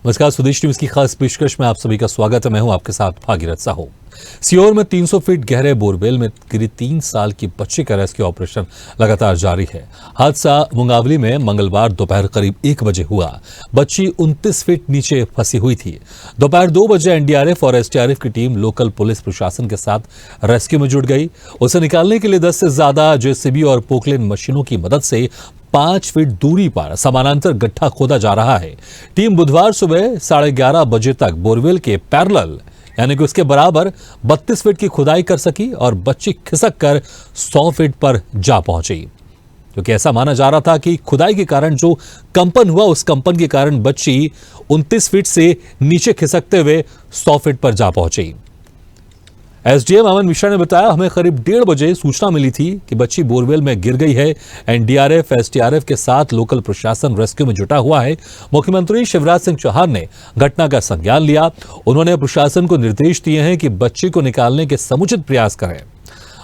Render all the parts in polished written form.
नमस्कार, स्वदेश न्यूज की खास पेशकश में आप सभी का स्वागत है। मैं हूं आपके साथ भागीरथ साहू। सीहोर में 300 फीट गहरे बोरवेल में गिरी 3 साल की बच्ची का रेस्क्यू ऑपरेशन लगातार जारी है। हादसा मुंगावली में मंगलवार दोपहर करीब 1 बजे हुआ। बच्ची 29 फीट नीचे फंसी हुई थी। दोपहर 2 बजे एनडीआरएफ और एसडीआरएफ की टीम लोकल पुलिस प्रशासन के साथ रेस्क्यू में जुट गई। उसे निकालने के लिए 10 से ज्यादा जेसीबी और पोकलेन मशीनों की मदद से 5 फीट दूरी पर समानांतर गड्ढा खोदा जा रहा है। टीम बुधवार सुबह 11:30 बजे तक बोरवेल के पैरेलल यानी कि उसके बराबर 32 फीट की खुदाई कर सकी और बच्ची खिसक कर 100 फीट पर जा पहुंची। क्योंकि ऐसा माना जा रहा था कि खुदाई के कारण जो कंपन हुआ, उस कंपन के कारण बच्ची 29 फीट से नीचे खिसकते हुए 100 फीट पर जा पहुंची। एसडीएम अमन मिश्रा ने बताया, हमें करीब 1:30 बजे सूचना मिली थी कि बच्ची बोरवेल में गिर गई है। एनडीआरएफ, एसडीआरएफ के साथ लोकल प्रशासन रेस्क्यू में जुटा हुआ है। मुख्यमंत्री शिवराज सिंह चौहान ने घटना का संज्ञान लिया। उन्होंने प्रशासन को निर्देश दिए हैं कि बच्ची को निकालने के समुचित प्रयास करें।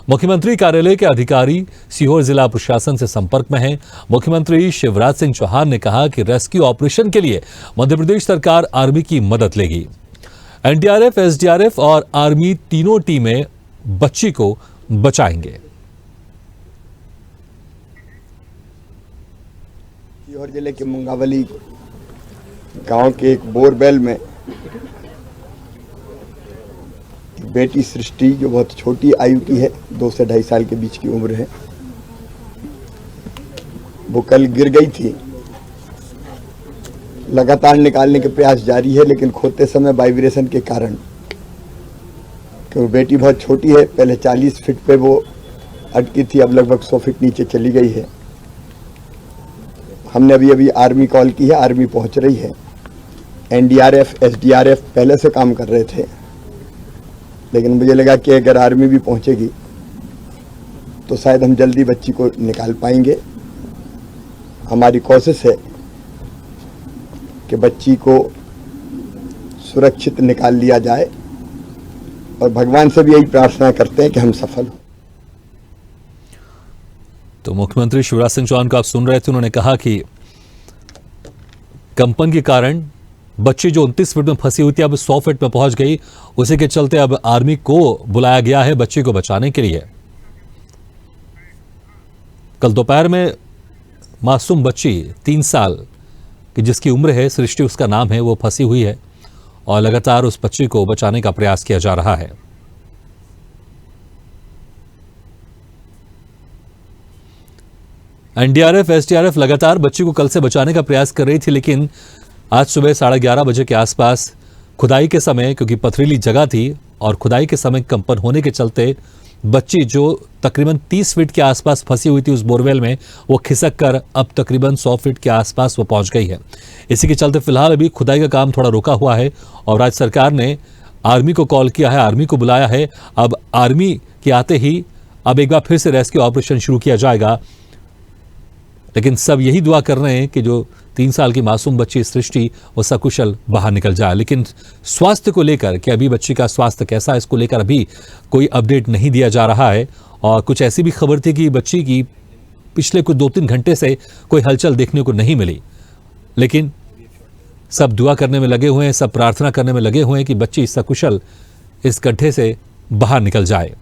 मुख्यमंत्री कार्यालय के अधिकारी सीहोर जिला प्रशासन से संपर्क में हैं। मुख्यमंत्री शिवराज सिंह चौहान ने कहा कि रेस्क्यू ऑपरेशन के लिए मध्य प्रदेश सरकार आर्मी की मदद लेगी। एनडीआरएफ, एसडीआरएफ और आर्मी तीनों टीमें बच्ची को बचाएंगे। सीहोर जिले के मुंगावली गांव के एक बोरवेल में बेटी सृष्टि, जो बहुत छोटी आयु की है, 2 से 2.5 साल के बीच की उम्र है, वो कल गिर गई थी। लगातार निकालने के प्रयास जारी है, लेकिन खोदते समय वाइब्रेशन के कारण, क्योंकि बेटी बहुत छोटी है, पहले 40 फीट पे वो अटकी थी, अब लगभग 100 फीट नीचे चली गई है। हमने अभी आर्मी कॉल की है, आर्मी पहुंच रही है। एनडीआरएफ, एसडीआरएफ पहले से काम कर रहे थे, लेकिन मुझे लगा कि अगर आर्मी भी पहुंचेगी तो शायद हम जल्दी बच्ची को निकाल पाएंगे। हमारी कोशिश है कि बच्ची को सुरक्षित निकाल लिया जाए और भगवान से भी यही प्रार्थना करते हैं कि हम सफल हों। तो मुख्यमंत्री शिवराज सिंह चौहान को आप सुन रहे थे। उन्होंने कहा कि कंपन के कारण बच्ची जो 29 फीट में फंसी हुई थी, अब 100 फीट में पहुंच गई। उसी के चलते अब आर्मी को बुलाया गया है बच्ची को बचाने के लिए। कल दोपहर में मासूम बच्ची 3 साल कि जिसकी उम्र है, सृष्टि उसका नाम है, वो फंसी हुई है और लगातार उस बच्ची को बचाने का प्रयास किया जा रहा है। एनडीआरएफ, एसडीआरएफ लगातार बच्ची को कल से बचाने का प्रयास कर रही थी, लेकिन आज सुबह 11:30 बजे के आसपास खुदाई के समय, क्योंकि पथरीली जगह थी और खुदाई के समय कंपन होने के चलते बच्ची जो तकरीबन 30 फीट के आसपास फंसी हुई थी उस बोरवेल में, वो खिसक कर अब तकरीबन 100 फीट के आसपास वो पहुंच गई है। इसी के चलते फिलहाल अभी खुदाई का काम थोड़ा रुका हुआ है और राज्य सरकार ने आर्मी को कॉल किया है, आर्मी को बुलाया है। अब आर्मी के आते ही अब एक बार फिर से रेस्क्यू ऑपरेशन शुरू किया जाएगा। लेकिन सब यही दुआ कर रहे हैं कि जो 3 साल की मासूम बच्ची सृष्टि वो सकुशल बाहर निकल जाए। लेकिन स्वास्थ्य को लेकर कि अभी बच्ची का स्वास्थ्य कैसा है, इसको लेकर अभी कोई अपडेट नहीं दिया जा रहा है। और कुछ ऐसी भी खबर थी कि बच्ची की पिछले कुछ 2-3 घंटे से कोई हलचल देखने को नहीं मिली। लेकिन सब दुआ करने में लगे हुए हैं, सब प्रार्थना करने में लगे हुए हैं कि बच्ची सकुशल इस गड्ढे से बाहर निकल जाए।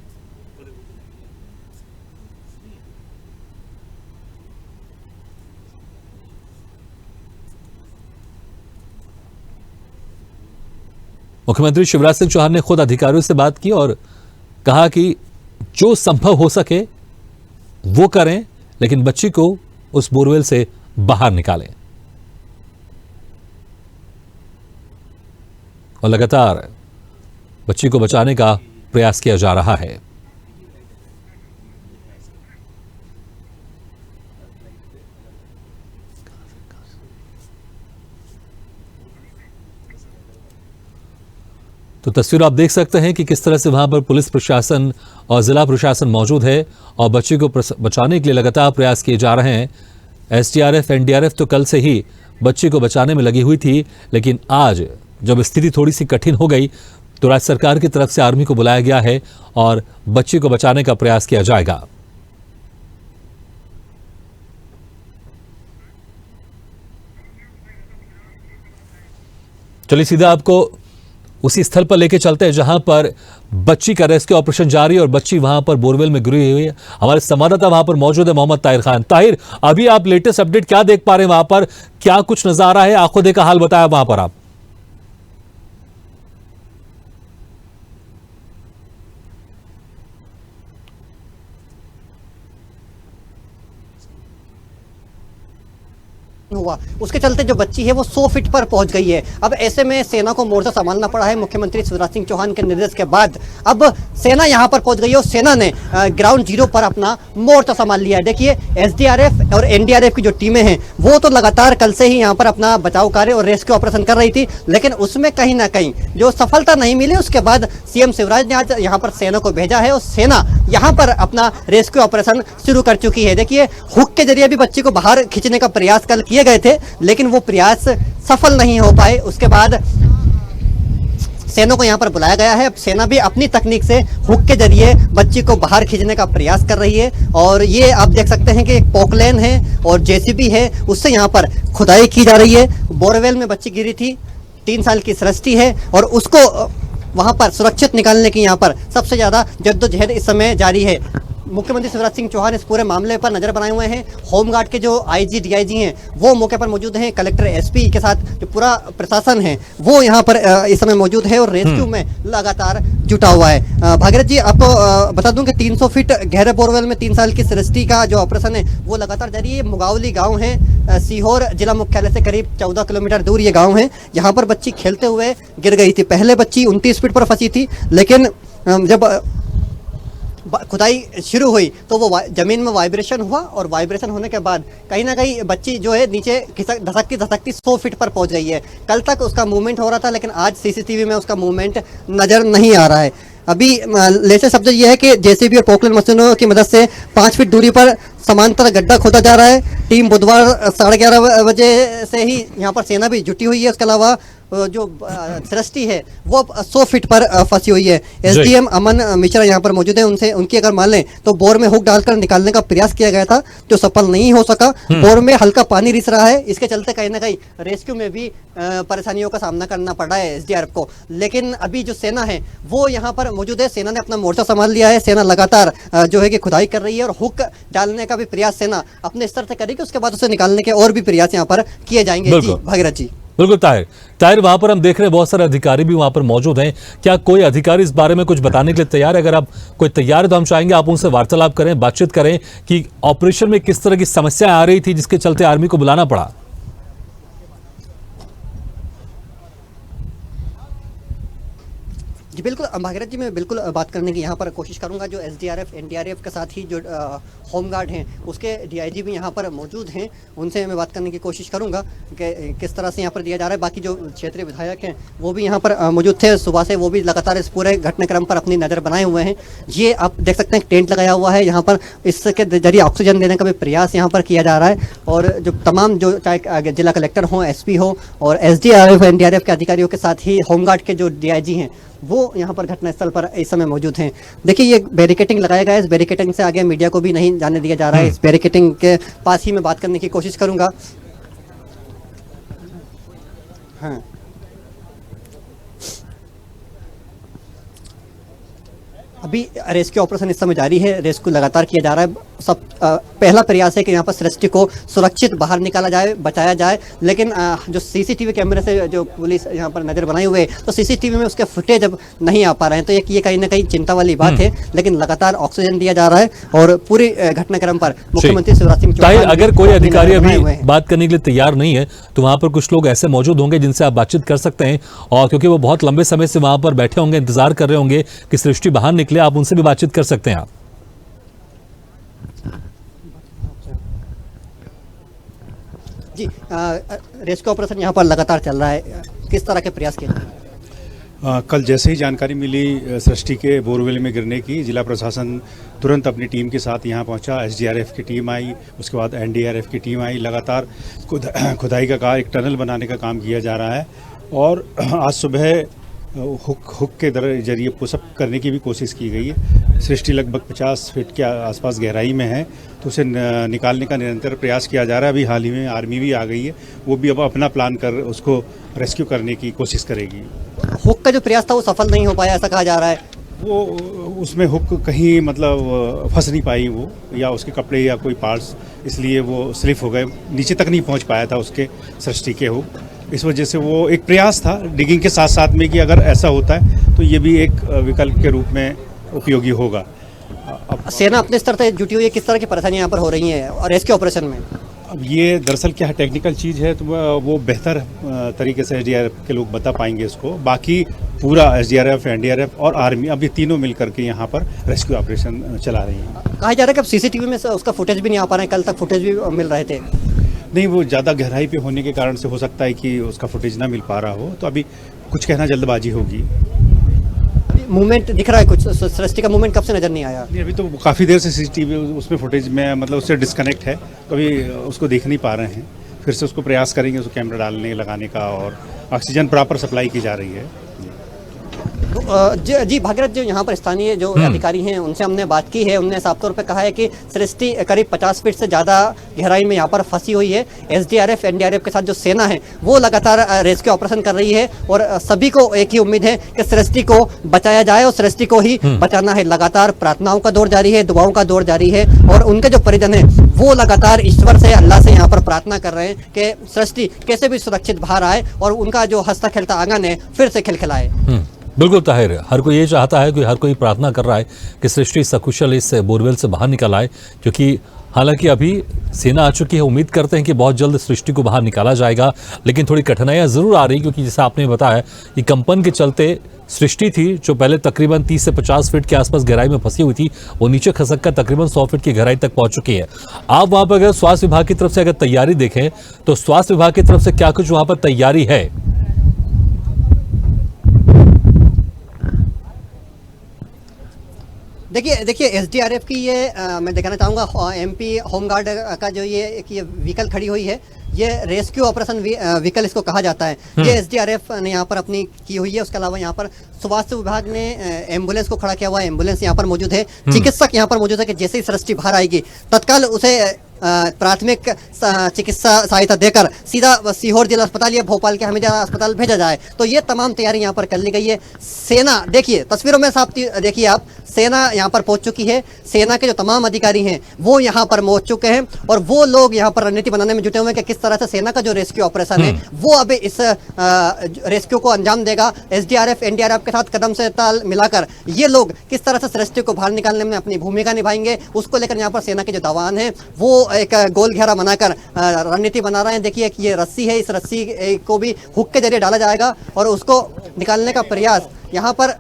मुख्यमंत्री शिवराज सिंह चौहान ने खुद अधिकारियों से बात की और कहा कि जो संभव हो सके वो करें, लेकिन बच्ची को उस बोरवेल से बाहर निकालें। और लगातार बच्ची को बचाने का प्रयास किया जा रहा है। तो तस्वीर आप देख सकते हैं कि किस तरह से वहां पर पुलिस प्रशासन और जिला प्रशासन मौजूद है और बच्ची को बचाने के लिए लगातार प्रयास किए जा रहे हैं। एसडीआरएफ, एनडीआरएफ तो कल से ही बच्ची को बचाने में लगी हुई थी, लेकिन आज जब स्थिति थोड़ी सी कठिन हो गई तो राज्य सरकार की तरफ से आर्मी को बुलाया गया है और बच्ची को बचाने का प्रयास किया जाएगा। चलिए सीधा आपको उसी स्थल पर लेके चलते हैं जहां पर बच्ची का रेस्क्यू ऑपरेशन जारी है और बच्ची वहां पर बोरवेल में गिरी हुई है। हमारे संवाददाता वहां पर मौजूद है मोहम्मद ताहिर खान। ताहिर, अभी आप लेटेस्ट अपडेट क्या देख पा रहे हैं वहां पर, क्या कुछ नजारा है, आंखों देखा हाल बताया वहां पर आप? हुआ उसके चलते जो बच्ची है वो 100 फीट पर पहुंच गई है। अब ऐसे में सेना को मोर्चा संभालना पड़ा है। मुख्यमंत्री शिवराज सिंह चौहान के निर्देश के बाद अब सेना यहां पर पहुंच गई है और सेना ने ग्राउंड जीरो पर अपना मोर्चा संभाल लिया है। देखिए, एसडीआरएफ और एनडीआरएफ की जो टीमें हैं वो तो लगातार कल से ही यहां पर अपना बचाव कार्य और रेस्क्यू ऑपरेशन कर रही थी, लेकिन उसमें कहीं ना कहीं जो सफलता नहीं मिली, उसके बाद सीएम शिवराज ने आज यहाँ पर सेना को भेजा है और सेना यहाँ पर अपना रेस्क्यू ऑपरेशन शुरू कर चुकी है। देखिए, हुक के जरिए भी बच्ची को बाहर खींचने का प्रयास कल किए गए थे, लेकिन वो प्रयास सफल नहीं हो पाए। उसके बाद सेना को यहाँ पर बुलाया गया है। अब सेना भी अपनी तकनीक से हुक के जरिए बच्ची को बाहर खींचने का प्रयास कर रही है और ये आप देख सकते हैं कि एक पोकलेन है और जेसीबी है, उससे यहाँ पर खुदाई की जा रही है। बोरवेल में बच्ची गिरी थी, 3 साल की सृष्टि है और उसको वहां पर सुरक्षित निकालने की यहाँ पर सबसे ज्यादा जद्दोजहद इस समय जारी है। मुख्यमंत्री शिवराज सिंह चौहान इस पूरे मामले पर नजर बनाए हुए हैं। होमगार्ड के जो आईजी डीआईजी हैं वो मौके पर मौजूद हैं। कलेक्टर एसपी के साथ जो पूरा प्रशासन है वो यहाँ पर इस समय मौजूद है और रेस्क्यू में लगातार जुटा हुआ है। भागीरथ जी, आपको बता दूं कि 300 फीट गहरे बोरवेल में 3 साल की सृष्टि का जो ऑपरेशन है वो लगातार जारी है। मुगावली गाँव है, सीहोर जिला मुख्यालय से करीब 14 किलोमीटर दूर ये गाँव है। यहाँ पर बच्ची खेलते हुए गिर गई थी। पहले बच्ची 29 फीट पर फंसी थी, लेकिन जब खुदाई शुरू हुई तो वो जमीन में वाइब्रेशन हुआ और वाइब्रेशन होने के बाद कहीं ना कहीं बच्ची जो है नीचे धसकती 100 फीट पर पहुंच गई है। कल तक उसका मूवमेंट हो रहा था, लेकिन आज सीसीटीवी में उसका मूवमेंट नजर नहीं आ रहा है। अभी लेटेस्ट अपडेट यह है कि जेसीबी और पोकलेन मशीनों की मदद से 5 फीट दूरी पर समांतर गड्ढा खोदा जा रहा है। टीम बुधवार 11:30 बजे से ही यहाँ पर सेना भी जुटी हुई है। उसके अलावा जो सृष्टि है वो 100 फीट पर फंसी हुई है। एसडीएम अमन मिश्रा यहाँ पर मौजूद है। उनसे उनकी अगर मान लें तो बोर में हुक डालकर निकालने का प्रयास किया गया था जो सफल नहीं हो सका। बोर में हल्का पानी रिस रहा है, इसके चलते कहीं ना कहीं रेस्क्यू में भी परेशानियों का सामना करना पड़ रहा है एसडीआरएफ को। लेकिन अभी जो सेना है वो यहाँ पर मौजूद है। सेना ने अपना मोर्चा संभाल लिया है। सेना लगातार जो है कि खुदाई कर रही है और हुक डालने का भी प्रयास सेना अपने स्तर से करेगी। उसके बाद उसे निकालने के और भी प्रयास यहाँ पर किए जाएंगे। जी भागीरथ जी। बिल्कुल ताहिर, वहां पर हम देख रहे हैं बहुत सारे अधिकारी भी वहां पर मौजूद हैं। क्या कोई अधिकारी इस बारे में कुछ बताने के लिए तैयार है? अगर आप कोई तैयार है तो हम चाहेंगे आप उनसे वार्तालाप करें, बातचीत करें कि ऑपरेशन में किस तरह की समस्या आ रही थी जिसके चलते आर्मी को बुलाना पड़ा। जी बिल्कुल भागीरथ जी, मैं बिल्कुल बात करने की यहाँ पर कोशिश करूँगा। जो एसडीआरएफ एनडीआरएफ के साथ ही जो होमगार्ड हैं उसके डीआईजी भी यहाँ पर मौजूद हैं, उनसे मैं बात करने की कोशिश करूँगा कि किस तरह से यहाँ पर दिया जा रहा है। बाकी जो क्षेत्रीय विधायक हैं वो भी यहाँ पर मौजूद थे सुबह से, वो भी लगातार इस पूरे घटनाक्रम पर अपनी नज़र बनाए हुए हैं। ये आप देख सकते हैं टेंट लगाया हुआ है यहाँ पर, इसके जरिए ऑक्सीजन देने का भी प्रयास यहाँ पर किया जा रहा है। और जो तमाम जो चाहे जिला कलेक्टर हों, एसपी हो और एसडीआरएफ एनडीआरएफ के अधिकारियों के साथ ही होमगार्ड के जो डीआईजी हैं वो यहाँ पर घटनास्थल पर इस समय मौजूद हैं। देखिए, ये बैरिकेटिंग लगाया गया है। इस बैरिकेटिंग से आगे मीडिया को भी नहीं जाने दिया जा रहा है। इस बैरिकेटिंग के पास ही मैं बात करने की कोशिश करूंगा। हाँ, अभी रेस्क्यू ऑपरेशन इस समय जारी है। रेस्क्यू लगातार किया जा रहा है। सब पहला प्रयास है कि यहाँ पर सृष्टि को सुरक्षित बाहर निकाला जाए, बचाया जाए। लेकिन जो सीसीटीवी कैमरे से जो पुलिस यहाँ पर नज़र बनाए हुए है तो सीसीटीवी में उसके फुटेज अब नहीं आ पा रहे हैं, तो ये कहीं ना कहीं चिंता वाली बात है। लेकिन लगातार ऑक्सीजन दिया जा रहा है और पूरी घटनाक्रम पर मुख्यमंत्री शिवराज सिंह चौहान, अगर कोई अधिकारी अभी बात करने के लिए तैयार नहीं है तो वहां पर कुछ लोग ऐसे मौजूद होंगे जिनसे आप बातचीत कर सकते हैं, और क्योंकि वो बहुत लंबे समय से वहां पर बैठे होंगे, इंतजार कर रहे होंगे कि सृष्टि बाहर निकले, आप उनसे भी बातचीत कर सकते हैं। आप जी, रेस्क्यू ऑपरेशन यहाँ पर लगातार चल रहा है। किस तरह के प्रयास किए जा रहे हैं? कल जैसे ही जानकारी मिली सृष्टि के बोरवेल में गिरने की, जिला प्रशासन तुरंत अपनी टीम के साथ यहाँ पहुँचा। एसडीआरएफ की टीम आई, उसके बाद एनडीआरएफ की टीम आई। लगातार खुदाई का कार्य, एक टनल बनाने का काम किया जा रहा है। और आज सुबह हुक के जरिए पुशअप करने की भी कोशिश की गई है। सृष्टि लगभग 50 फीट के आसपास गहराई में है, तो उसे निकालने का निरंतर प्रयास किया जा रहा है। अभी हाल ही में आर्मी भी आ गई है, वो भी अब अपना प्लान कर उसको रेस्क्यू करने की कोशिश करेगी। हुक का जो प्रयास था वो सफल नहीं हो पाया, ऐसा कहा जा रहा है। वो उसमें हुक कहीं मतलब फंस नहीं पाई वो, या उसके कपड़े या कोई पार्ट्स, इसलिए वो स्लिप हो गए, नीचे तक नहीं पहुंच पाया था उसके सृष्टि के हुक। इस वजह से वो एक प्रयास था डिगिंग के साथ साथ में कि अगर ऐसा होता है तो ये भी एक विकल्प के रूप में उपयोगी होगा। सेना अपने स्तर से जुटी हुई है, किस तरह की परेशानियां यहाँ पर हो रही हैं और रेस्क्यू ऑपरेशन में? अब ये दरअसल क्या है, टेक्निकल चीज़ है, तो वो बेहतर तरीके से एसडीआरएफ के लोग बता पाएंगे इसको। बाकी पूरा एसडीआरएफ, एनडीआरएफ और आर्मी अब ये तीनों मिलकर के यहाँ पर रेस्क्यू ऑपरेशन चला रही हैं। कहा जा रहा है कि अब सीसीटीवी में उसका फुटेज भी नहीं आ पा रहे हैं, कल तक फुटेज भी मिल रहे थे। नहीं, वो ज़्यादा गहराई पे होने के कारण से हो सकता है कि उसका फुटेज ना मिल पा रहा हो, तो अभी कुछ कहना जल्दबाजी होगी। मूवमेंट दिख रहा है कुछ, सृष्टि का मूवमेंट कब से नजर नहीं आया? नहीं, अभी तो काफ़ी देर से सीसीटीवी उसमें फुटेज में मतलब उससे डिस्कनेक्ट है, तो अभी उसको देख नहीं पा रहे हैं। फिर से उसको प्रयास करेंगे उसको कैमरा डालने लगाने का, और ऑक्सीजन प्रॉपर सप्लाई की जा रही है। जी भागीरथ, जो यहाँ पर स्थानीय जो अधिकारी हैं उनसे हमने बात की है, उन्होंने साफ तौर पे कहा है कि सृष्टि करीब 50 फीट से ज़्यादा गहराई में यहाँ पर फंसी हुई है। एसडीआरएफ, एनडीआरएफ के साथ जो सेना है वो लगातार रेस्क्यू ऑपरेशन कर रही है, और सभी को एक ही उम्मीद है कि सृष्टि को बचाया जाए और सृष्टि को ही बचाना है। लगातार प्रार्थनाओं का दौर जारी है, दुआओं का दौर जारी है, और उनके जो परिजन है वो लगातार ईश्वर से, अल्लाह से यहाँ पर प्रार्थना कर रहे हैं कि सृष्टि कैसे भी सुरक्षित बाहर आए और उनका जो हंसता खेलता आंगन है फिर से खिलखिलाए। बिल्कुल ताहिर, हर कोई ये चाहता है कि हर कोई प्रार्थना कर रहा है कि सृष्टि सकुशल इस बोरवेल से बाहर निकल आए, क्योंकि हालांकि अभी सेना आ चुकी है। उम्मीद करते हैं कि बहुत जल्द सृष्टि को बाहर निकाला जाएगा, लेकिन थोड़ी कठिनाइयां जरूर आ रही, क्योंकि जैसे आपने बताया कि कंपन के चलते सृष्टि थी जो पहले तकरीबन 30 से 50 फीट के आसपास गहराई में फंसी हुई थी, वो नीचे खसक कर तकरीबन 100 फीट की गहराई तक पहुंच चुकी है। आप वहां पर अगर स्वास्थ्य विभाग की तरफ से अगर तैयारी देखें तो स्वास्थ्य विभाग की तरफ से क्या कुछ वहां पर तैयारी है? देखिए एसडीआरएफ की ये मैं दिखाना चाहूँगा, एमपी होमगार्ड का जो ये व्हीकल खड़ी हुई है, ये रेस्क्यू ऑपरेशन व्हीकल इसको कहा जाता है। ये एसडीआरएफ ने यहाँ पर अपनी की हुई है। उसके अलावा यहाँ पर स्वास्थ्य विभाग ने एम्बुलेंस को खड़ा किया हुआ है, एम्बुलेंस यहाँ पर मौजूद है, चिकित्सक यहाँ पर मौजूद है कि जैसे ही सृष्टि बाहर आएगी तत्काल उसे प्राथमिक चिकित्सा सहायता देकर सीधा सीहोर जिला अस्पताल या भोपाल के हमीदिया अस्पताल भेजा जाए। तो ये तमाम तैयारी यहाँ पर कर ली गई है। सेना, देखिए तस्वीरों में साफ देखिए आप, सेना यहाँ पर पहुंच चुकी है। सेना के जो तमाम अधिकारी हैं वो यहाँ पर पहुंच चुके हैं, और वो लोग यहाँ पर रणनीति बनाने में जुटे हुए हैं कि किस तरह से सेना का जो रेस्क्यू ऑपरेशन है वो अभी इस रेस्क्यू को अंजाम देगा। एसडीआरएफ, एनडीआरएफ के साथ कदम से ताल मिलाकर ये लोग किस तरह से सृष्टि को बाहर निकालने में अपनी भूमिका निभाएंगे, उसको लेकर यहाँ पर सेना के जो जवान हैं वो एक गोल घेरा बनाकर रणनीति बना रहे हैं। देखिए कि ये रस्सी है, इस रस्सी को भी हुक के जरिए डाला जाएगा और उसको निकालने का प्रयास यहाँ पर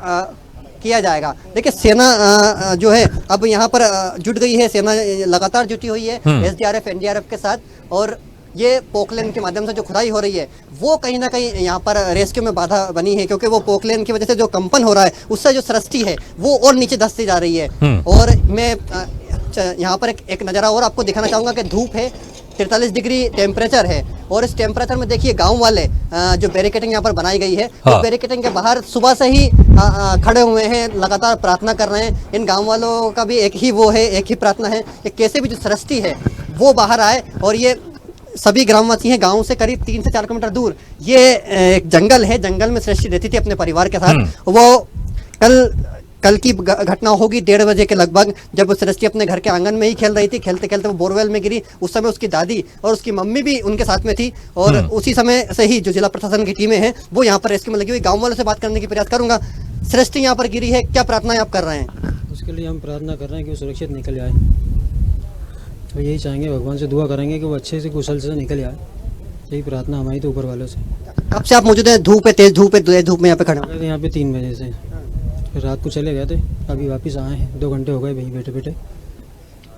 किया जाएगा। देखिए सेना जो है अब यहाँ पर जुट गई है, सेना लगातार जुटी हुई है एसडीआरएफ, एनडीआरएफ के साथ, और ये पोकलेन के माध्यम से जो खुदाई हो रही है वो कहीं ना कहीं यहाँ पर रेस्क्यू में बाधा बनी है, क्योंकि वो पोकलेन की वजह से जो कंपन हो रहा है उससे जो सृष्टि है वो और नीचे धंसती जा रही है। और मैं यहाँ पर एक नज़ारा और आपको दिखाना चाहूँगा कि धूप है, 43 डिग्री टेम्परेचर है, और इस टेम्परेचर में देखिए गांव वाले जो बैरिकेडिंग यहाँ पर बनाई गई है, तो बैरिकेडिंग के बाहर सुबह से ही खड़े हुए हैं, लगातार प्रार्थना कर रहे हैं। इन गांव वालों का भी एक ही प्रार्थना है कि कैसे भी जो सृष्टि है वो बाहर आए। और ये सभी ग्रामवासी हैं, गांव से करीब 3 से 4 किलोमीटर दूर ये एक जंगल है, जंगल में सृष्टि रहती थी अपने परिवार के साथ। वो कल की घटना होगी 1:30 बजे के लगभग, जब सृष्टि अपने घर के आंगन में ही खेल रही थी। खेलते खेलते वो बोरवेल में गिरी। उस समय उसकी दादी और उसकी मम्मी भी उनके साथ में थी, और उसी समय से ही जो जिला प्रशासन की टीमें हैं वो यहाँ पर रेस्क्यू में लगी हुई। गाँव वालों से बात करने की प्रयास करूंगा। सृष्टि यहाँ पर गिरी है, क्या प्रार्थनाएं आप कर रहे हैं? उसके लिए हम प्रार्थना कर रहे हैं कि वो सुरक्षित निकल जाए, तो यही चाहेंगे, भगवान से दुआ करेंगे कि वो अच्छे से कुशल से निकल जाए। यही प्रार्थना हमारी तो ऊपर वालों से। कब से आप मौजूद हैं? धूप है, तेज धूप में यहाँ पे खड़े हैं? यहाँ पे 3 बजे से, फिर रात को चले गए थे, अभी वापस आए हैं, 2 घंटे हो गए वहीं बैठे बैठे।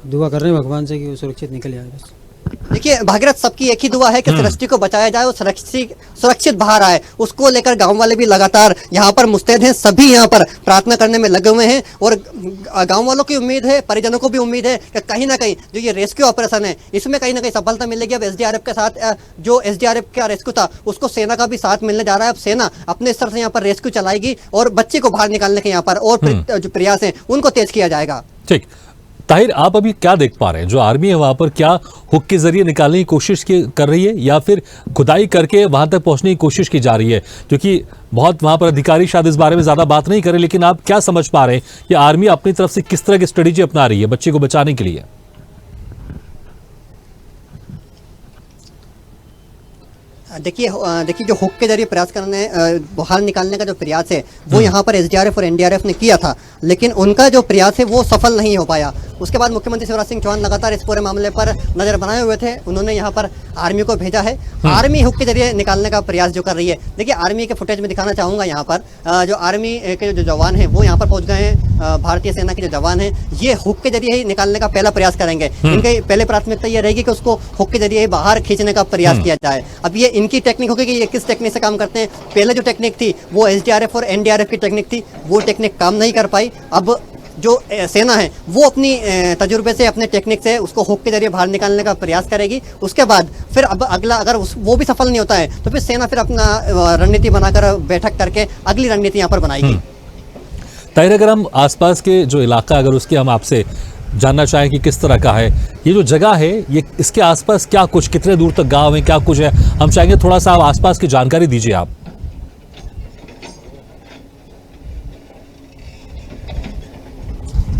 दुआ कर रहे हैं भगवान से कि वो सुरक्षित निकल जाए बस। देखिए भागीरथ, सबकी एक ही दुआ है कि सृष्टि को बचाया जाए और सुरक्षित बाहर आए। उसको लेकर गांव वाले भी लगातार यहाँ पर मुस्तैद हैं, सभी यहाँ पर प्रार्थना करने में लगे हुए हैं। और गांव वालों की उम्मीद है, परिजनों को भी उम्मीद है कि कहीं ना कहीं जो ये रेस्क्यू ऑपरेशन है इसमें कहीं ना कहीं सफलता मिलेगी। अब एसडीआरएफ के साथ जो एसडीआरएफ का रेस्क्यू था उसको सेना का भी साथ मिलने जा रहा है। अब सेना अपने स्तर से यहाँ पर रेस्क्यू चलाएगी और बच्चे को बाहर निकालने के यहाँ पर और जो प्रयास है उनको तेज किया जाएगा। ठीक, ताहिर, आप अभी क्या देख पा रहे हैं? जो आर्मी है वहां पर क्या हुक के जरिए निकालने की कोशिश कर रही है या फिर खुदाई करके वहां तक पहुंचने की कोशिश की जा रही है? क्योंकि बहुत वहां पर अधिकारी शायद इस बारे में ज्यादा बात नहीं करें, लेकिन आप क्या समझ पा रहे हैं कि आर्मी अपनी तरफ से किस तरह की स्ट्रेटेजी अपना रही है बच्चे को बचाने के लिए? देखिए जो हुक के जरिए प्रयास करने बाहर निकालने का जो प्रयास है वो यहाँ पर एसडीआरएफ और एनडीआरएफ ने किया था, लेकिन उनका जो प्रयास है वो सफल नहीं हो पाया। उसके बाद मुख्यमंत्री शिवराज सिंह चौहान लगातार इस पूरे मामले पर नजर बनाए हुए थे। उन्होंने यहाँ पर आर्मी को भेजा है। आर्मी हुक के जरिए निकालने का प्रयास जो कर रही है, देखिए आर्मी के फुटेज में दिखाना चाहूंगा। यहाँ पर जो आर्मी के जो जवान हैं वो यहाँ पर पहुंच गए हैं। भारतीय सेना के जो जवान हैं ये हुक के जरिए ही निकालने का पहला प्रयास करेंगे। इनकी पहले प्राथमिकता ये रहेगी कि उसको हुक के जरिए बाहर खींचने का प्रयास किया जाए। अब ये इनकी टेक्निक होगी कि ये किस टेक्निक से काम करते हैं। पहले जो टेक्निक थी वो एसडीआरएफ और एनडीआरएफ की टेक्निक थी, वो टेक्निक काम नहीं कर पाई। अब जो सेना है वो अपनी तजुर्बे से, अपने टेक्निक से उसको हुक के जरिए बाहर निकालने का प्रयास करेगी। उसके बाद फिर अब अगला, अगर वो भी सफल नहीं होता है तो फिर सेना फिर अपना रणनीति बनाकर बैठक करके अगली रणनीति यहाँ पर बनाएगी। ताहिर, अगर हम आसपास के जो इलाका, अगर उसके हम आपसे जानना चाहें कि किस तरह का है ये जो जगह है, ये इसके आसपास क्या कुछ, कितने दूर तक गांव है, क्या कुछ है, हम चाहेंगे थोड़ा सा आप आसपास की जानकारी दीजिए आप।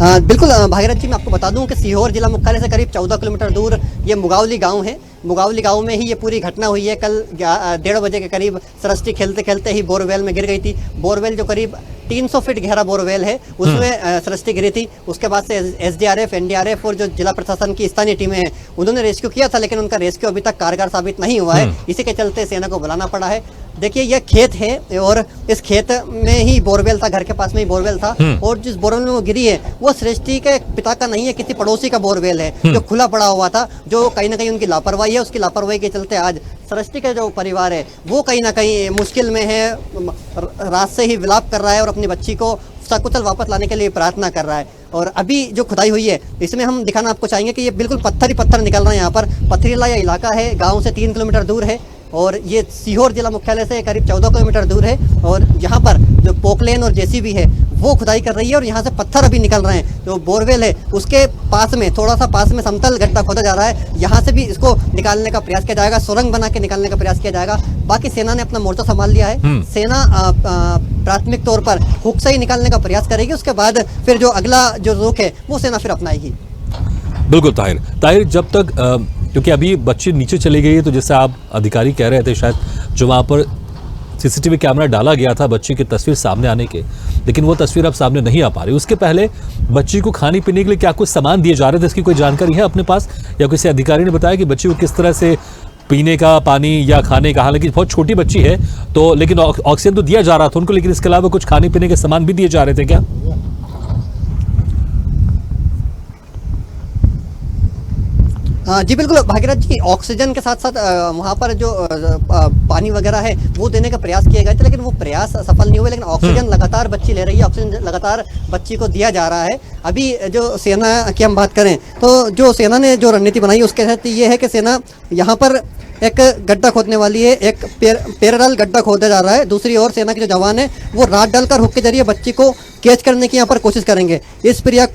बिल्कुल भागीरथ जी, मैं आपको बता दूं कि सीहोर जिला मुख्यालय से करीब 14 किलोमीटर दूर ये मुगावली गांव है। मुगावली गांव में ही ये पूरी घटना हुई है। कल 1:30 बजे के करीब सृष्टि खेलते खेलते ही बोरवेल में गिर गई थी। बोरवेल जो करीब 300 फीट गहरा बोरवेल है उसमें सृष्टि गिरी थी। उसके बाद से एसडीआरएफ, एनडीआरएफ और जो जिला प्रशासन की स्थानीय टीमें हैं उन्होंने रेस्क्यू किया था, लेकिन उनका रेस्क्यू अभी तक कारगर साबित नहीं हुआ है। इसी के चलते सेना को बुलाना पड़ा है। देखिए यह खेत है और इस खेत में ही बोरवेल था, घर के पास में ही बोरवेल था। और जिस बोरवेल में वो गिरी है वो सृष्टि के पिता का नहीं है, किसी पड़ोसी का बोरवेल है जो खुला पड़ा हुआ था, जो कहीं ना कहीं उनकी लापरवाही है। उसकी लापरवाही के चलते आज सृष्टि का जो परिवार है वो कहीं ना कहीं मुश्किल में है, रात से ही विलाप कर रहा है और अपनी बच्ची को सकुशल वापस लाने के लिए प्रार्थना कर रहा है। और अभी जो खुदाई हुई है इसमें हम दिखाना आपको चाहेंगे कि ये बिल्कुल पत्थर ही पत्थर निकल रहा है। यहाँ पर पथरीला यह इलाका है, गाँव से 3 किलोमीटर दूर है और ये सीहोर जिला मुख्यालय से करीब 14 किलोमीटर दूर है। और यहाँ पर जो पोकलेन और जेसीबी है वो खुदाई कर रही है और यहाँ से पत्थर अभी निकल रहे हैं। जो बोरवेल है उसके पास में, थोड़ा सा पास में समतल गड्ढा खोदा जा रहा है, यहाँ से भी इसको निकालने का प्रयास किया जाएगा, सुरंग बना के निकालने का प्रयास किया जाएगा। बाकी सेना ने अपना मोर्चा संभाल लिया है। सेना प्राथमिक तौर पर हुक से ही निकालने का प्रयास करेगी। उसके बाद फिर जो अगला जो रुख है वो सेना फिर अपनाएगी। बिल्कुल ताहिर, जब तक क्योंकि अभी बच्ची नीचे चली गई है, तो जैसे आप अधिकारी कह रहे थे शायद जो वहाँ पर सीसीटीवी कैमरा डाला गया था बच्ची की तस्वीर सामने आने के, लेकिन वो तस्वीर अब सामने नहीं आ पा रही। उसके पहले बच्ची को खाने पीने के लिए क्या कुछ सामान दिए जा रहे थे, इसकी कोई जानकारी है अपने पास, या किसी अधिकारी ने बताया कि बच्ची को किस तरह से पीने का पानी या खाने का, हालांकि बहुत छोटी बच्ची है तो, लेकिन ऑक्सीजन तो दिया जा रहा था उनको, लेकिन इसके अलावा कुछ खाने पीने के सामान भी दिए जा रहे थे क्या? जी बिल्कुल भागीरथ जी, ऑक्सीजन के साथ साथ वहाँ पर जो पानी वगैरह है वो देने का प्रयास किए गए थे, लेकिन वो प्रयास सफल नहीं हुए। लेकिन ऑक्सीजन लगातार बच्ची ले रही है, ऑक्सीजन लगातार बच्ची को दिया जा रहा है। अभी जो सेना की हम बात करें तो जो सेना ने जो रणनीति बनाई उसके तहत ये है कि सेना यहाँ पर एक गड्ढा खोदने वाली है, एक पैरेलल गड्ढा खोदा जा रहा है। दूसरी ओर सेना के जो जवान है वो रात डालकर हुक के जरिए बच्ची को कैच करने की यहाँ पर कोशिश करेंगे। इस प्रक्रिया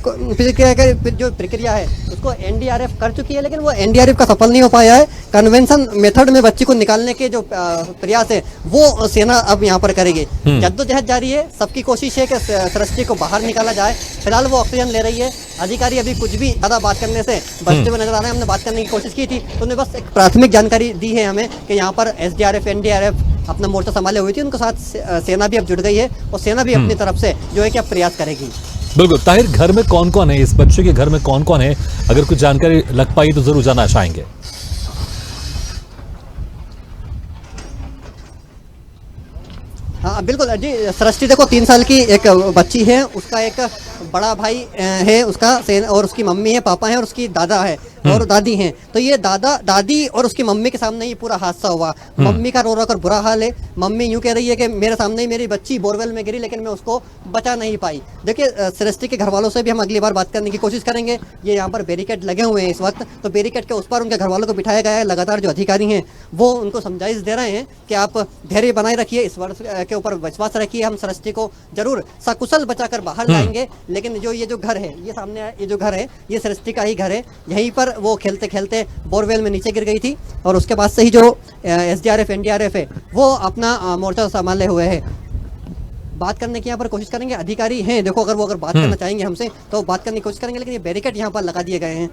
का जो प्रक्रिया है उसको एनडीआरएफ कर चुकी है, लेकिन वो एनडीआरएफ का सफल नहीं हो पाया है। कन्वेंशन मेथड में बच्ची को निकालने के जो प्रयास है वो सेना अब यहाँ पर करेगी। जद्दोजहद जारी है, सबकी कोशिश है कि सृष्टि को बाहर निकाला जाए। फिलहाल वो ऑक्सीजन ले रही है। अधिकारी अभी कुछ भी ज़्यादा बात करने से बचते हुए नजर आ रहे हैं। हमने बात करने की कोशिश की थी तो उन्होंने बस एक प्राथमिक जानकारी दी है हमें कि यहाँ पर एसडीआरएफ, एनडीआरएफ अपना मोर्चा संभाले हुई थी, उनके साथ सेना भी अब जुड़ गई है और सेना भी अपनी तरफ से जो है कि अब प्रयास करेगी। बिल्कुल ताहिर, घर में कौन कौन है, इस बच्चे के घर में कौन कौन है, अगर कुछ जानकारी लग पाई तो जरूर जानना चाहेंगे। हाँ बिल्कुल जी, सृष्टि देखो 3 साल की एक बच्ची है, उसका एक बड़ा भाई है उसका और उसकी मम्मी है, पापा है और उसकी दादा है और दादी हैं। तो ये दादा दादी और उसकी मम्मी के सामने ये पूरा हादसा हुआ। मम्मी का रो रो कर बुरा हाल है। मम्मी यूं कह रही है कि मेरे सामने ही मेरी बच्ची बोरवेल में गिरी, लेकिन मैं उसको बचा नहीं पाई। देखिए सृष्टि के घर वालों से भी हम अगली बार बात करने की कोशिश करेंगे। ये यहाँ पर बैरिकेड लगे हुए हैं इस वक्त, तो बैरिकेड के उस पर उनके घर वालों को बिठाया गया है। लगातार जो अधिकारी हैं वो उनको समझाइश दे रहे हैं कि आप धैर्य बनाए रखिए, इस वर्ष के ऊपर विश्वास रखिए, हम सृष्टि को जरूर सकुशल बचाकर बाहर लाएंगे। लेकिन जो ये जो घर है, ये सामने ये जो घर है, ये सृष्टि का ही घर है। यहीं पर वो खेलते खेलते बोरवेल में नीचे गिर गई थी और उसके बाद से ही जो एसडीआरएफ एनडीआरएफ है वो अपना मोर्चा संभाले हुए है। बात करने की यहाँ पर कोशिश करेंगे, अधिकारी हैं देखो, अगर बात करना चाहेंगे हमसे तो बात करने की कोशिश करेंगे, लेकिन ये बैरिकेड यहाँ पर लगा दिए गए हैं।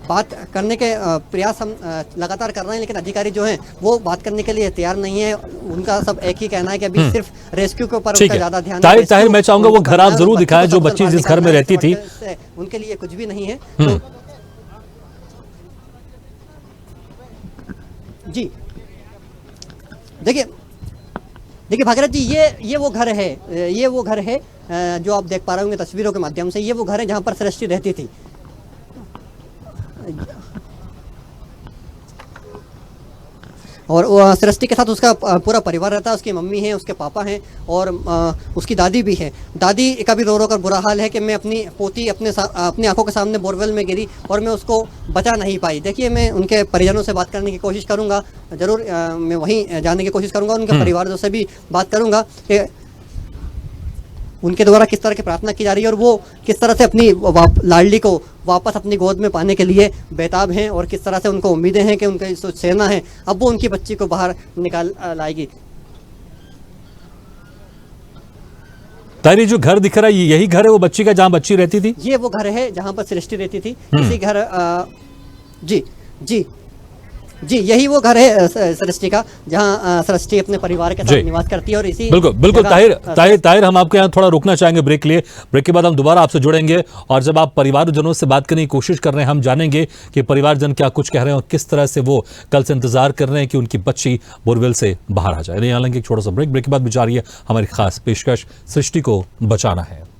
बात करने के प्रयास हम लगातार कर रहे हैं, लेकिन अधिकारी जो हैं वो बात करने के लिए तैयार नहीं है। उनका सब एक ही कहना है कि अभी सिर्फ रेस्क्यू के ऊपर उनका ज्यादा ध्यान है। ताहिर, मैं चाहूंगा वो घर आप जरूर दिखाएं जो बच्ची जिस घर में रहती थी, उनके लिए कुछ भी नहीं है। जी देखिए भागीरथ जी, ये वो घर है, ये वो घर है जो आप देख पा रहे होंगे तस्वीरों के माध्यम से। ये वो घर है जहां पर सृष्टि रहती थी। और सृष्टि के साथ उसका पूरा परिवार रहता है, उसकी मम्मी है, उसके पापा हैं और उसकी दादी भी है। दादी का भी रो रो कर बुरा हाल है कि मैं अपनी पोती अपनी आंखों के सामने बोरवेल में गिरी और मैं उसको बचा नहीं पाई। देखिए मैं उनके परिजनों से बात करने की कोशिश करूंगा, जरूर मैं वहीं जाने की कोशिश करूंगा, उनके परिवार से भी बात करूंगा कि उनके द्वारा किस तरह की प्रार्थना की जा रही है और वो किस तरह से अपनी लाडली को वापस अपनी गोद में पाने के लिए बेताब हैं और किस तरह से उनको उम्मीदें हैं कि उनकी जो सेना है अब वो उनकी बच्ची को बाहर निकाल लाएगी। तारी, जो घर दिख रहा है यही घर है वो बच्ची का जहां बच्ची रहती थी? ये वो घर है जहां पर सृष्टि रहती थी। इसी घर जी यही वो घर है सृष्टि का जहां सृष्टि अपने परिवार के साथ निवास करती है। और इसी बिल्कुल ताहिर, हम आपके यहाँ थोड़ा रुकना चाहेंगे ब्रेक लिए। ब्रेक के बाद हम दोबारा आपसे जुड़ेंगे और जब आप परिवारजनों से बात करने की कोशिश कर रहे हैं, हम जानेंगे कि परिवारजन क्या कुछ कह रहे हैं और किस तरह से वो कल से इंतजार कर रहे हैं कि उनकी बच्ची बोरवेल से बाहर आ जाए। नहीं, हालांकि एक छोटा सा ब्रेक के बाद भी जारी है हमारी खास पेशकश, सृष्टि को बचाना है।